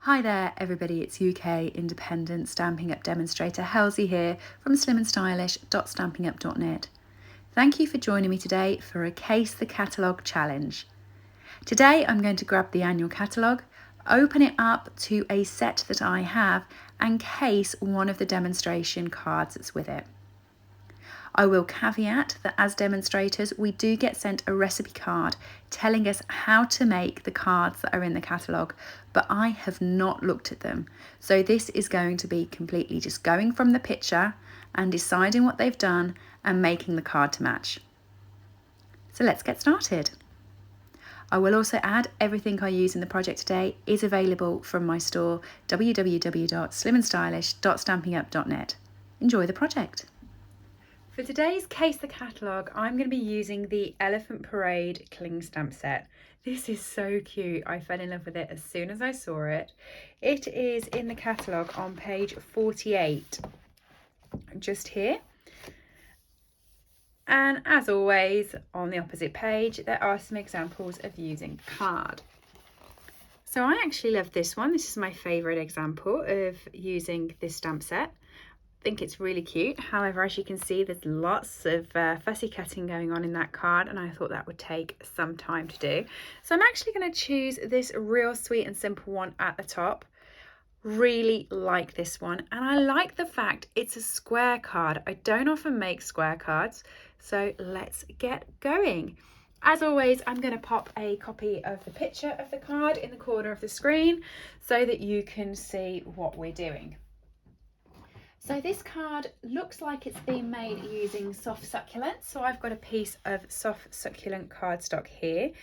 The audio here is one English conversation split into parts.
Hi there everybody, it's UK independent Stampin' Up demonstrator Helzie here from slimandstylish.stampinup.net. Thank you for joining me today for a Case the Catalogue challenge. Today I'm going to grab the annual catalogue, open it up to a set that I have and case one of the demonstration cards that's with it. I will caveat that as demonstrators we do get sent a recipe card telling us how to make the cards that are in the catalogue, but I have not looked at them. So this is going to be completely just going from the picture and deciding what they've done and making the card to match. So let's get started. I will also add everything I use in the project today is available from my store www.slimandstylish.stampinup.net. Enjoy the project. For today's Case the Catalogue, I'm going to be using the Elephant Parade cling stamp set. This is so cute. I fell in love with it as soon as I saw it. It is in the catalogue on page 48, just here. And as always, on the opposite page, there are some examples of using the card. So I actually love this one. This is my favourite example of using this stamp set. I think it's really cute. However, as you can see, there's lots of fussy cutting going on in that card, and I thought that would take some time to do. So I'm actually going to choose this real sweet and simple one at the top. Really like this one, and I like the fact it's a square card. I don't often make square cards, so let's get going. As always, I'm going to pop a copy of the picture of the card in the corner of the screen so that you can see what we're doing. So this card looks like it's been made using soft succulent. So I've got a piece of soft succulent cardstock here.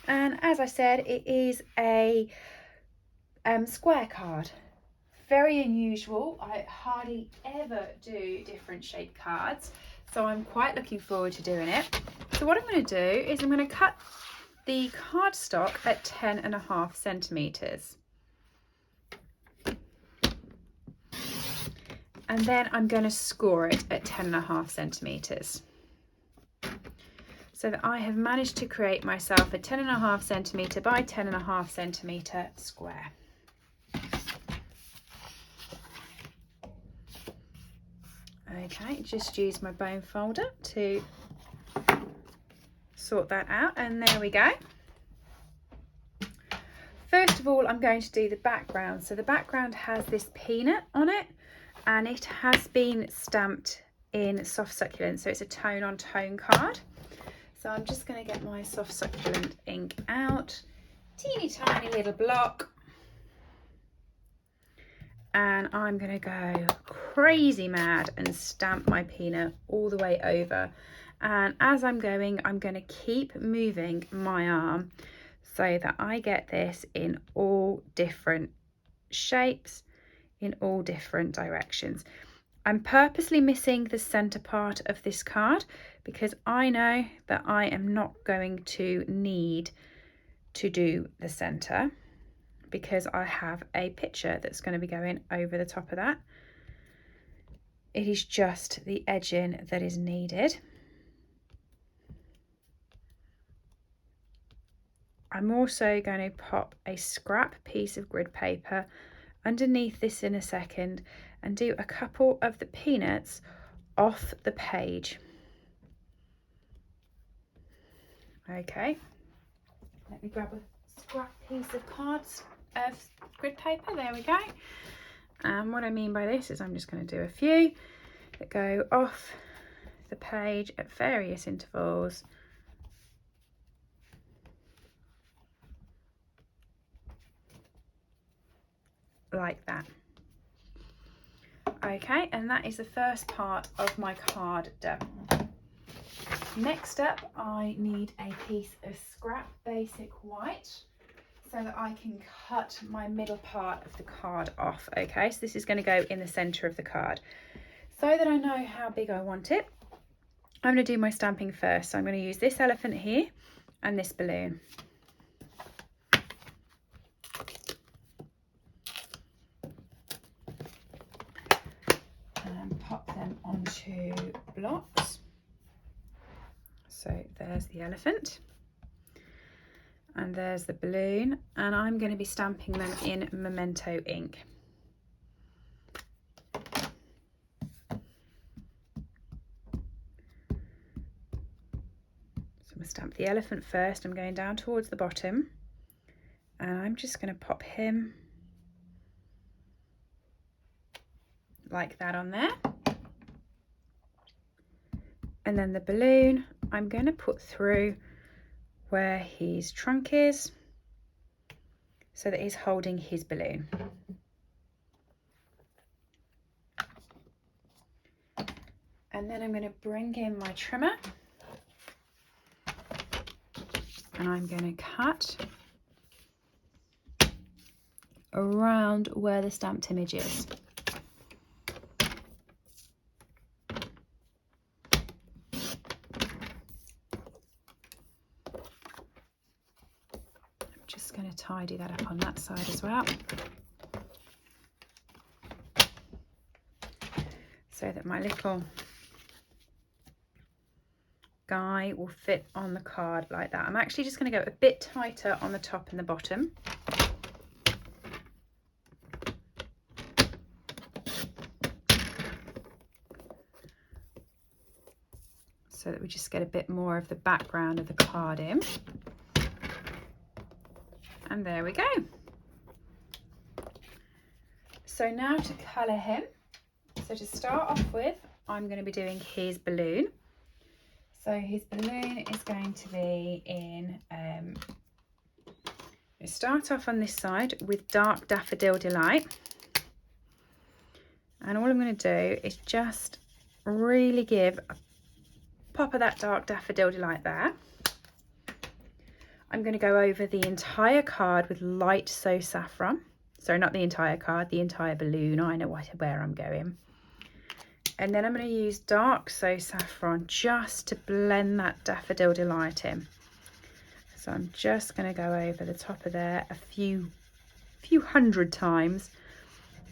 And as I said, it is a square card. Very unusual. I hardly ever do different shaped cards. So I'm quite looking forward to doing it. So what I'm going to do is I'm going to cut the cardstock at 10.5 centimetres. And then I'm going to score it at 10.5 centimetres. So that I have managed to create myself a 10.5 centimetre by 10.5 centimetre square. Okay, just use my bone folder to sort that out, and there we go. First of all, I'm going to do the background. So the background has this peanut on it, and it has been stamped in soft succulent, so it's a tone on tone card. So I'm just going to get my soft succulent ink out, teeny tiny little block, and I'm going to go crazy mad and stamp my peanut all the way over. And as I'm going to keep moving my arm so that I get this in all different shapes, in all different directions. I'm purposely missing the center part of this card because I know that I am not going to need to do the center because I have a picture that's going to be going over the top of that. It is just the edging that is needed. I'm also going to pop a scrap piece of grid paper underneath this in a second and do a couple of the peanuts off the page. Okay, let me grab a scrap piece of grid paper. There we go. And what I mean by this is I'm just going to do a few that go off the page at various intervals. Like that. Okay, and that is the first part of my card done. Next up, I need a piece of scrap basic white so that I can cut my middle part of the card off. Okay, so this is going to go in the center of the card. So that I know how big I want it, I'm going to do my stamping first. So I'm going to use this elephant here and this balloon. And pop them onto blocks. So there's the elephant. And there's the balloon, and I'm going to be stamping them in Memento ink. I'm going to stamp the elephant first. I'm going down towards the bottom, and I'm just going to pop him like that on there. And then the balloon I'm going to put through where his trunk is, so that he's holding his balloon. And then I'm going to bring in my trimmer, and I'm going to cut around where the stamped image is. I'm just going to tidy that up on that side as well, so that my little guy will fit on the card like that. I'm actually just going to go a bit tighter on the top and the bottom. So that we just get a bit more of the background of the card in. And there we go. So now to colour him. So to start off with, I'm going to be doing his balloon. So his balloon is going to be in, start off on this side with Dark Daffodil Delight. And all I'm going to do is just really give a pop of that Dark Daffodil Delight there. I'm going to go over the entire card with Light So Saffron. Sorry, not the entire card, the entire balloon. I know where I'm going. And then I'm going to use Dark So Saffron just to blend that Daffodil Delight in. So I'm just going to go over the top of there a few hundred times,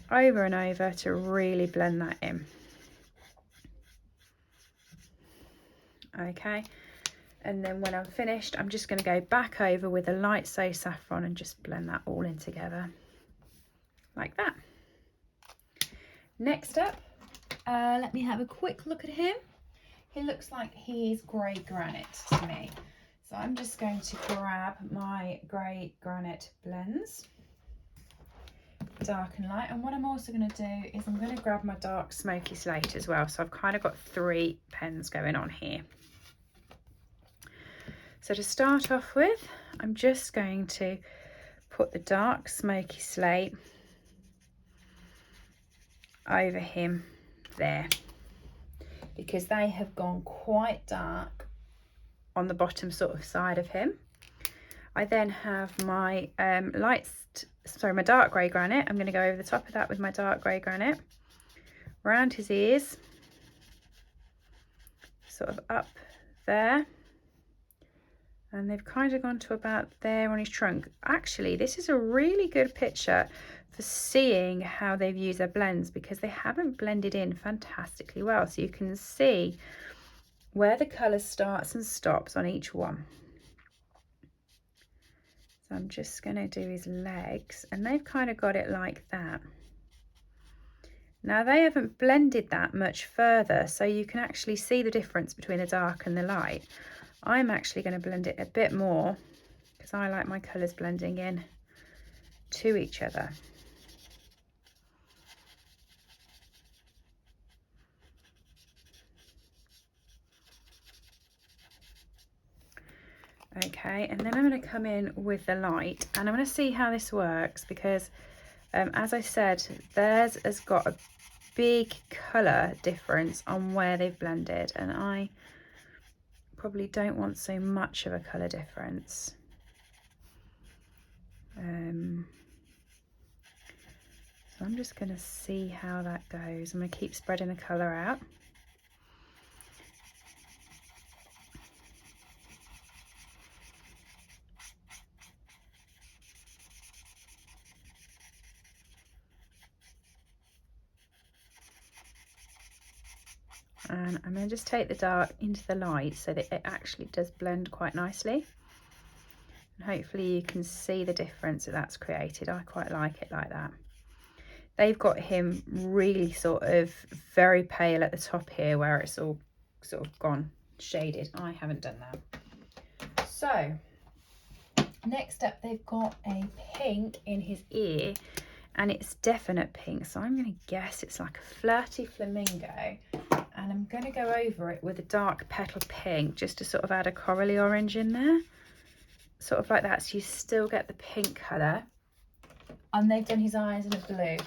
over and over, to really blend that in. Okay, and then when I'm finished, I'm just going to go back over with a Light So Saffron and just blend that all in together like that. Next up, let me have a quick look at him. He looks like he's grey granite to me, so I'm just going to grab my grey granite blends, dark and light, and what I'm also going to do is I'm going to grab my dark smoky slate as well. So I've kind of got 3 pens going on here. So to start off with, I'm just going to put the dark smoky slate over him there, because they have gone quite dark on the bottom sort of side of him. I then have my my dark grey granite. I'm going to go over the top of that with my dark grey granite, round his ears, sort of up there. And they've kind of gone to about there on his trunk. Actually, this is a really good picture for seeing how they've used their blends, because they haven't blended in fantastically well. So you can see where the colour starts and stops on each one. So I'm just going to do his legs, and they've kind of got it like that. Now they haven't blended that much further, so you can actually see the difference between the dark and the light. I'm actually going to blend it a bit more because I like my colours blending in to each other. Okay, and then I'm going to come in with the light, and I'm going to see how this works, because as I said, theirs has got a big colour difference on where they've blended, and I probably don't want so much of a colour difference. So I'm just going to see how that goes. I'm going to keep spreading the colour out. And I'm going to just take the dark into the light so that it actually does blend quite nicely. Hopefully you can see the difference that's created. I quite like it like that. They've got him really sort of very pale at the top here where it's all sort of gone shaded. I haven't done that. So next up, they've got a pink in his ear, and it's definite pink. So I'm going to guess it's like a flirty flamingo. And I'm going to go over it with a dark petal pink just to sort of add a corally orange in there. Sort of like that, so you still get the pink colour. And they've done his eyes in a blue.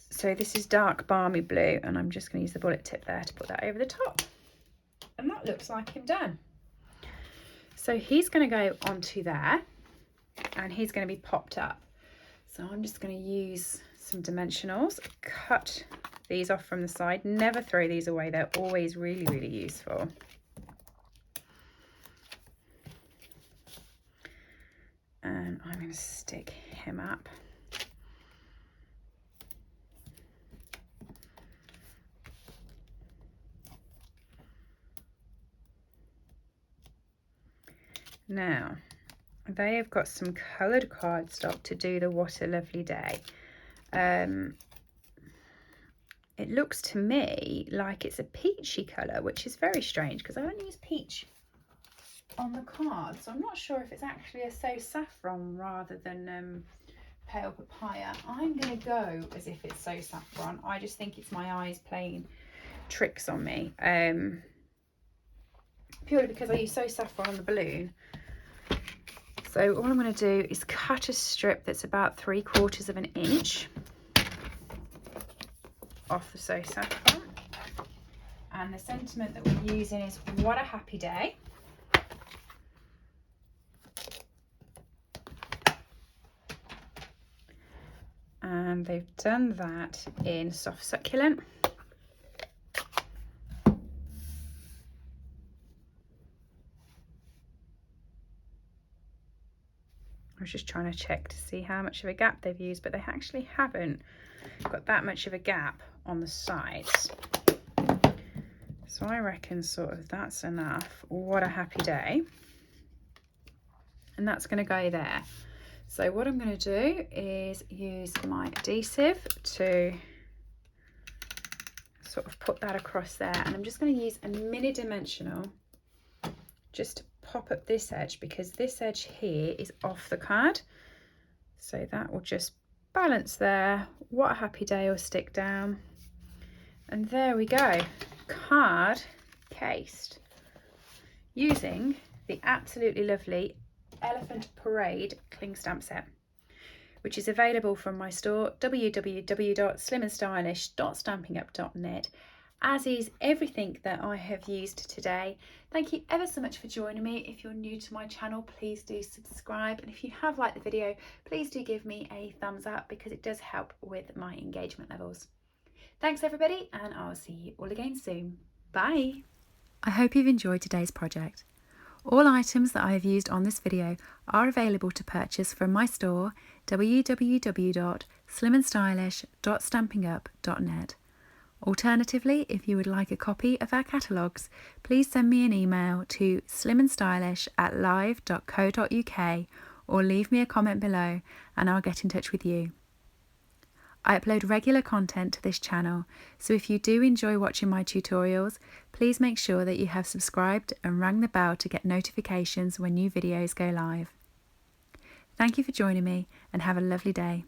So this is dark balmy blue, and I'm just going to use the bullet tip there to put that over the top. And that looks like him done. So he's going to go onto there, and he's going to be popped up. So I'm just going to use some dimensionals, cut these off from the side. Never throw these away, they're always really, really useful. And I'm going to stick him up. Now, they have got some coloured cardstock to do the What a Lovely Day. It looks to me like it's a peachy colour, which is very strange because I don't use peach on the card, so I'm not sure if it's actually a So Saffron rather than pale papaya. I'm going to go as if it's So Saffron. I just think it's my eyes playing tricks on me, purely because I use So Saffron on the balloon. So all I'm going to do is cut a strip that's about 3/4 of an inch off the So Saffron, and the sentiment that we're using is What a Happy Day. And they've done that in Soft Succulent. I was just trying to check to see how much of a gap they've used, but they actually haven't got that much of a gap on the sides. So I reckon sort of that's enough. What a Happy Day. And that's going to go there. So what I'm going to do is use my adhesive to sort of put that across there, and I'm just going to use a mini dimensional just to pop up this edge, because this edge here is off the card, so that will just balance there. What a Happy Day will stick down, and there we go, card cased using the absolutely lovely Elephant Parade cling stamp set, which is available from my store www.slimandstylish.stampingup.net, as is everything that I have used today. Thank you ever so much for joining me. If you're new to my channel, please do subscribe, and if you have liked the video, please do give me a thumbs up because it does help with my engagement levels. Thanks everybody, and I'll see you all again soon. Bye. I hope you've enjoyed today's project. All items that I have used on this video are available to purchase from my store www.slimandstylish.stampingup.net. Alternatively, if you would like a copy of our catalogues, please send me an email to slimandstylish@live.co.uk or leave me a comment below and I'll get in touch with you. I upload regular content to this channel, so if you do enjoy watching my tutorials, please make sure that you have subscribed and rang the bell to get notifications when new videos go live. Thank you for joining me, and have a lovely day.